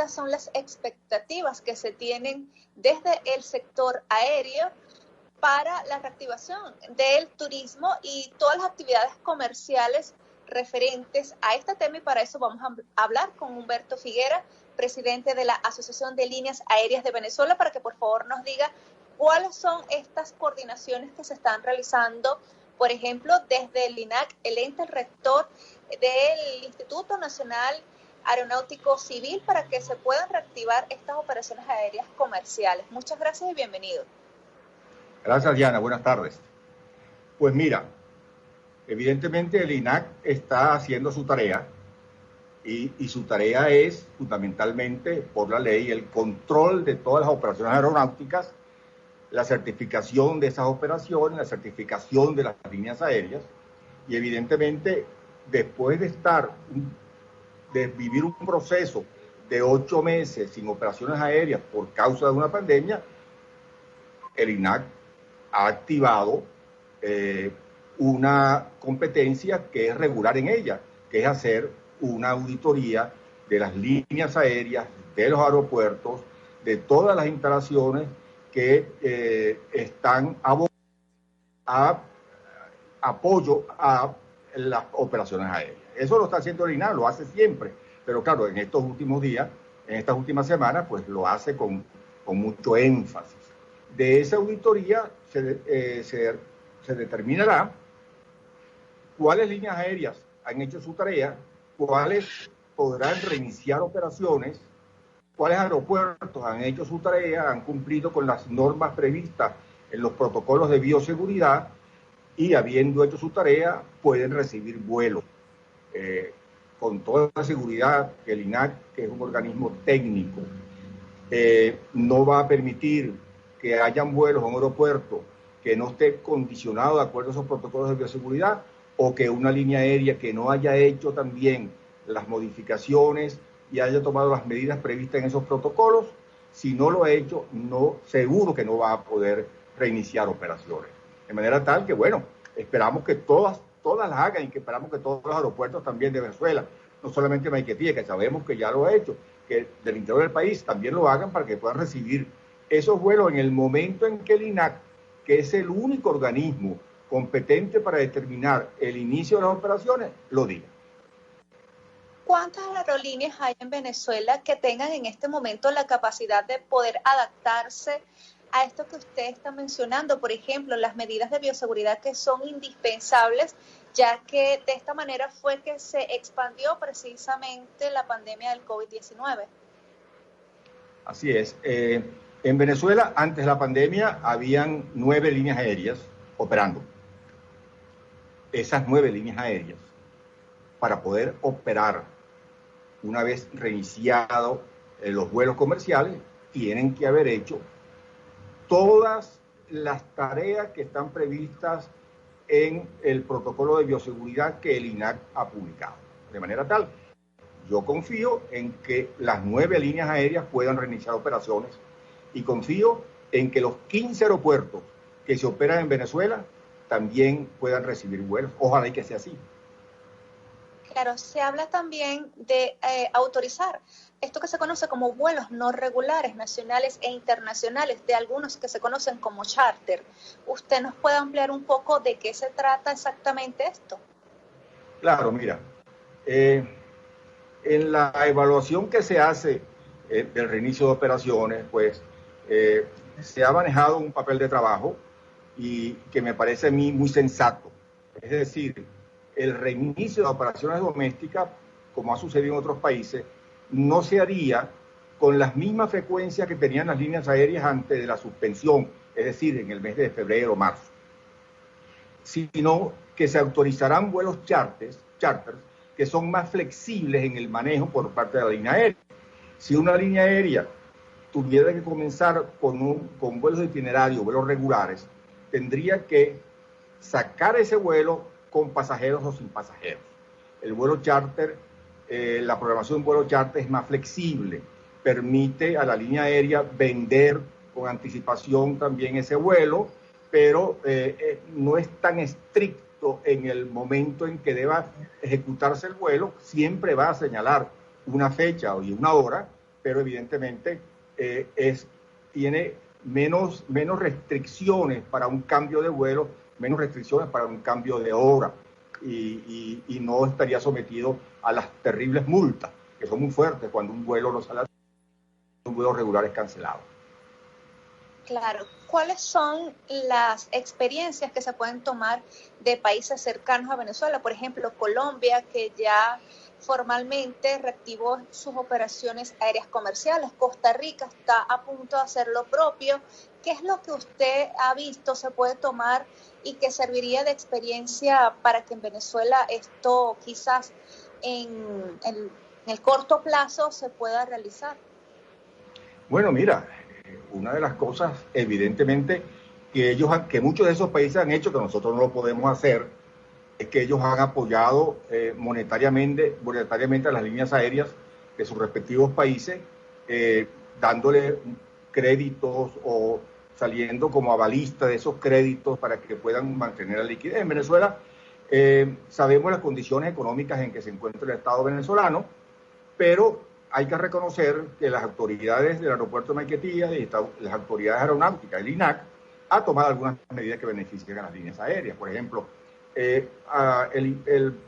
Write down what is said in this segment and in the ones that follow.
estas son las expectativas que se tienen desde el sector aéreo para la reactivación del turismo y todas las actividades comerciales referentes a este tema, y para eso vamos a hablar con Humberto Figuera, presidente de la Asociación de Líneas Aéreas de Venezuela, para que por favor nos diga cuáles son estas coordinaciones que se están realizando, por ejemplo, desde el INAC, el ente rector del Instituto Nacional Aeronáutico Civil, para que se puedan reactivar estas operaciones aéreas comerciales. Muchas gracias y bienvenido. Gracias, Diana. Buenas tardes. Pues mira, evidentemente el INAC está haciendo su tarea y su tarea es fundamentalmente, por la ley, el control de todas las operaciones aeronáuticas, la certificación de esas operaciones, la certificación de las líneas aéreas, y evidentemente después de vivir un proceso de 8 meses sin operaciones aéreas por causa de una pandemia, el INAC ha activado una competencia que es regular en ella, que es hacer una auditoría de las líneas aéreas, de los aeropuertos, de todas las instalaciones que están abocadas a apoyo a las operaciones aéreas. Eso lo está haciendo el INAC, lo hace siempre, pero claro, en estos últimos días, en estas últimas semanas, pues lo hace con mucho énfasis. De esa auditoría se determinará cuáles líneas aéreas han hecho su tarea, cuáles podrán reiniciar operaciones, cuáles aeropuertos han hecho su tarea, han cumplido con las normas previstas en los protocolos de bioseguridad y, habiendo hecho su tarea, pueden recibir vuelos. Con toda la seguridad que el INAC, que es un organismo técnico, no va a permitir que hayan vuelos a un aeropuerto que no esté condicionado de acuerdo a esos protocolos de bioseguridad, o que una línea aérea que no haya hecho también las modificaciones y haya tomado las medidas previstas en esos protocolos. Si no lo ha hecho, seguro que no va a poder reiniciar operaciones. De manera tal que, bueno, esperamos que todas las hagan, y que esperamos que todos los aeropuertos también de Venezuela, no solamente Maiquetía, que sabemos que ya lo ha hecho, que del interior del país también lo hagan, para que puedan recibir esos vuelos en el momento en que el INAC, que es el único organismo competente para determinar el inicio de las operaciones, lo diga. ¿Cuántas aerolíneas hay en Venezuela que tengan en este momento la capacidad de poder adaptarse a esto que usted está mencionando? Por ejemplo, las medidas de bioseguridad que son indispensables, ya que de esta manera fue que se expandió precisamente la pandemia del COVID-19. Así es. En Venezuela, antes de la pandemia, habían 9 líneas aéreas operando. Esas 9 líneas aéreas, para poder operar una vez reiniciados los vuelos comerciales, tienen que haber hecho todas las tareas que están previstas en el protocolo de bioseguridad que el INAC ha publicado. De manera tal, yo confío en que las 9 líneas aéreas puedan reiniciar operaciones, y confío en que los 15 aeropuertos que se operan en Venezuela también puedan recibir vuelos. Ojalá y que sea así. Claro, se habla también de autorizar esto que se conoce como vuelos no regulares, nacionales e internacionales, de algunos que se conocen como charter. ¿Usted nos puede ampliar un poco de qué se trata exactamente esto? Claro, mira, en la evaluación que se hace del reinicio de operaciones, pues se ha manejado un papel de trabajo y que me parece a mí muy sensato. Es decir, el reinicio de operaciones domésticas, como ha sucedido en otros países, no se haría con las mismas frecuencias que tenían las líneas aéreas antes de la suspensión, es decir, en el mes de febrero o marzo, sino que se autorizarán vuelos charters que son más flexibles en el manejo por parte de la línea aérea. Si una línea aérea tuviera que comenzar con vuelos de itinerario, vuelos regulares, tendría que sacar ese vuelo con pasajeros o sin pasajeros. El vuelo charter, la programación de un vuelo charter es más flexible, permite a la línea aérea vender con anticipación también ese vuelo, pero no es tan estricto en el momento en que deba ejecutarse el vuelo. Siempre va a señalar una fecha y una hora, pero evidentemente tiene menos restricciones para un cambio de vuelo, menos restricciones para un cambio de hora, y no estaría sometido a las terribles multas, que son muy fuertes cuando un vuelo no sale, un vuelo regular es cancelado. Claro. ¿Cuáles son las experiencias que se pueden tomar de países cercanos a Venezuela? Por ejemplo, Colombia, que ya formalmente reactivó sus operaciones aéreas comerciales. Costa Rica está a punto de hacer lo propio. ¿Qué es lo que usted ha visto se puede tomar y que serviría de experiencia para que en Venezuela esto quizás en el corto plazo se pueda realizar? Bueno, mira, una de las cosas, evidentemente, que muchos de esos países han hecho, que nosotros no lo podemos hacer, es que ellos han apoyado monetariamente a las líneas aéreas de sus respectivos países, dándole créditos o saliendo como avalista de esos créditos para que puedan mantener la liquidez. En Venezuela sabemos las condiciones económicas en que se encuentra el Estado venezolano, pero hay que reconocer que las autoridades del aeropuerto de Maiquetía y las autoridades aeronáuticas, el INAC, ha tomado algunas medidas que benefician a las líneas aéreas. Por ejemplo, el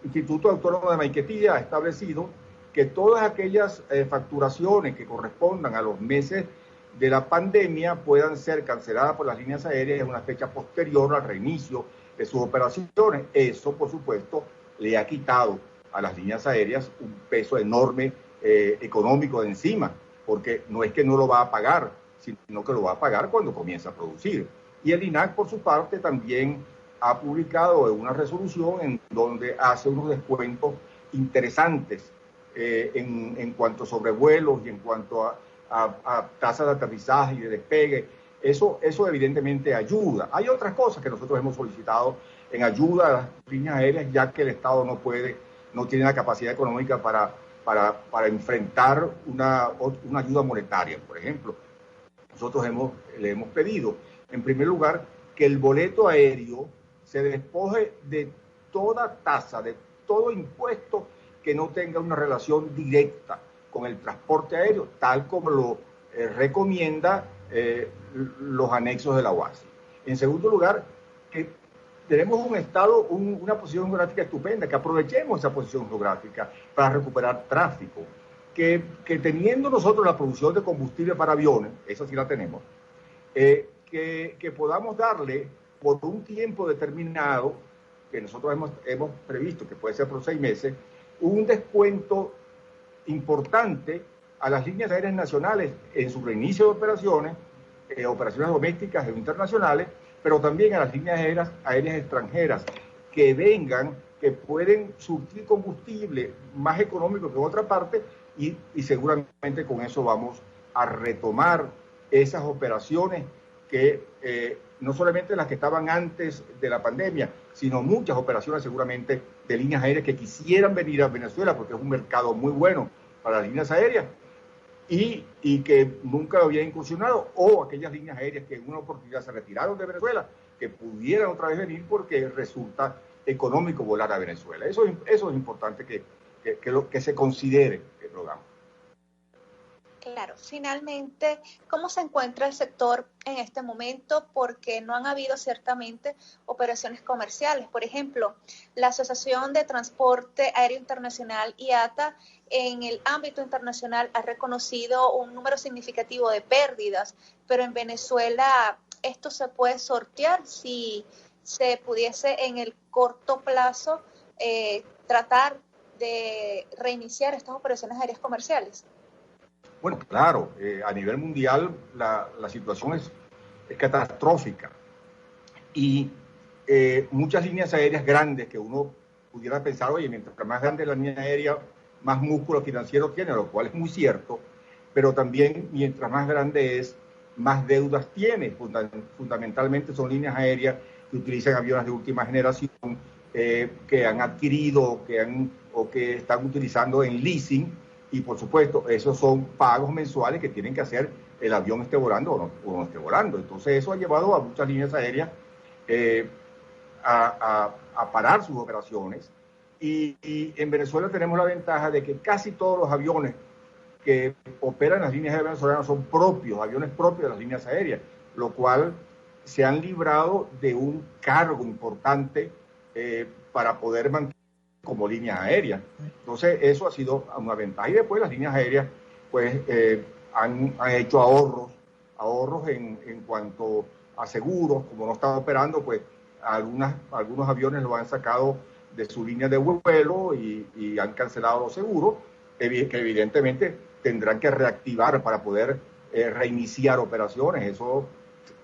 Instituto Autónomo de Maiquetía ha establecido que todas aquellas facturaciones que correspondan a los meses de la pandemia puedan ser canceladas por las líneas aéreas en una fecha posterior al reinicio de sus operaciones. Eso, por supuesto, le ha quitado a las líneas aéreas un peso enorme económico de encima, porque no es que no lo va a pagar, sino que lo va a pagar cuando comience a producir. Y el INAC, por su parte, también ha publicado una resolución en donde hace unos descuentos interesantes en cuanto a sobrevuelos y en cuanto a tasas de aterrizaje y de despegue. Eso evidentemente ayuda. Hay otras cosas que nosotros hemos solicitado en ayuda a las líneas aéreas, ya que el Estado no tiene la capacidad económica para enfrentar una ayuda monetaria. Por ejemplo, nosotros le hemos pedido, en primer lugar, que el boleto aéreo se despoje de toda tasa, de todo impuesto que no tenga una relación directa con el transporte aéreo, tal como lo recomienda los anexos de la OASI. En segundo lugar, que tenemos un estado, una posición geográfica estupenda, que aprovechemos esa posición geográfica para recuperar tráfico, que teniendo nosotros la producción de combustible para aviones, eso sí la tenemos, que podamos darle por un tiempo determinado, que nosotros hemos previsto que puede ser por 6 meses, un descuento importante a las líneas aéreas nacionales en su reinicio de operaciones, operaciones domésticas e internacionales, pero también a las líneas aéreas extranjeras que vengan, que pueden surtir combustible más económico que en otra parte, y seguramente con eso vamos a retomar esas operaciones que no solamente las que estaban antes de la pandemia, sino muchas operaciones seguramente de líneas aéreas que quisieran venir a Venezuela porque es un mercado muy bueno para las líneas aéreas y que nunca lo habían incursionado, o aquellas líneas aéreas que en una oportunidad se retiraron de Venezuela, que pudieran otra vez venir porque resulta económico volar a Venezuela. Eso es importante que se considere el programa. Claro, finalmente, ¿cómo se encuentra el sector en este momento? Porque no han habido ciertamente operaciones comerciales. Por ejemplo, la Asociación de Transporte Aéreo Internacional, IATA, en el ámbito internacional ha reconocido un número significativo de pérdidas, pero en Venezuela esto se puede sortear si se pudiese en el corto plazo tratar de reiniciar estas operaciones aéreas comerciales. Bueno, claro, a nivel mundial la situación es catastrófica y muchas líneas aéreas grandes que uno pudiera pensar, oye, mientras más grande la línea aérea, más músculo financiero tiene, lo cual es muy cierto, pero también mientras más grande es, más deudas tiene. Fundamentalmente son líneas aéreas que utilizan aviones de última generación, que han adquirido o que están utilizando en leasing. Y por supuesto, esos son pagos mensuales que tienen que hacer el avión esté volando o no esté volando. Entonces eso ha llevado a muchas líneas aéreas a parar sus operaciones. Y en Venezuela tenemos la ventaja de que casi todos los aviones que operan las líneas aéreas venezolanas son propios, aviones propios de las líneas aéreas, lo cual se han librado de un cargo importante para poder mantener como líneas aéreas. Entonces, eso ha sido una ventaja. Y después las líneas aéreas pues han hecho ahorros en cuanto a seguros. Como no están operando, pues algunos aviones lo han sacado de su línea de vuelo y han cancelado los seguros, que evidentemente tendrán que reactivar para poder reiniciar operaciones. Eso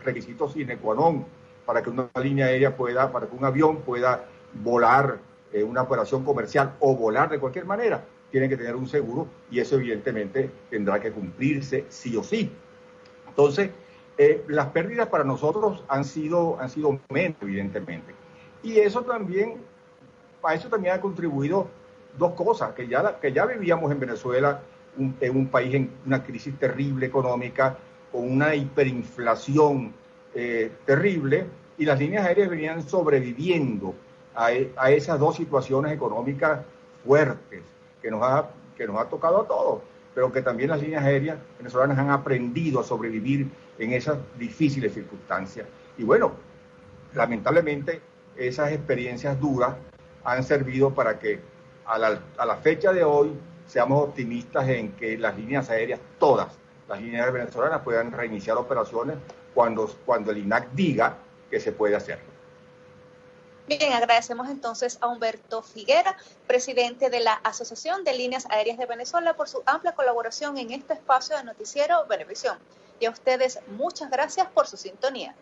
requisitos sine qua non para que una línea aérea para que un avión pueda volar una operación comercial o volar de cualquier manera, tiene que tener un seguro y eso evidentemente tendrá que cumplirse sí o sí. Entonces, las pérdidas para nosotros han sido menos, evidentemente. Y eso también, a eso también ha contribuido dos cosas, que ya vivíamos en Venezuela, en un país en una crisis terrible económica, con una hiperinflación terrible, y las líneas aéreas venían sobreviviendo a esas dos situaciones económicas fuertes que nos ha tocado a todos, pero que también las líneas aéreas venezolanas han aprendido a sobrevivir en esas difíciles circunstancias. Y bueno, lamentablemente esas experiencias duras han servido para que a la fecha de hoy seamos optimistas en que las líneas aéreas, todas las líneas aéreas venezolanas, puedan reiniciar operaciones cuando el INAC diga que se puede hacer. Bien, agradecemos entonces a Humberto Figuera, presidente de la Asociación de Líneas Aéreas de Venezuela, por su amplia colaboración en este espacio de Noticiero Venevisión. Y a ustedes muchas gracias por su sintonía.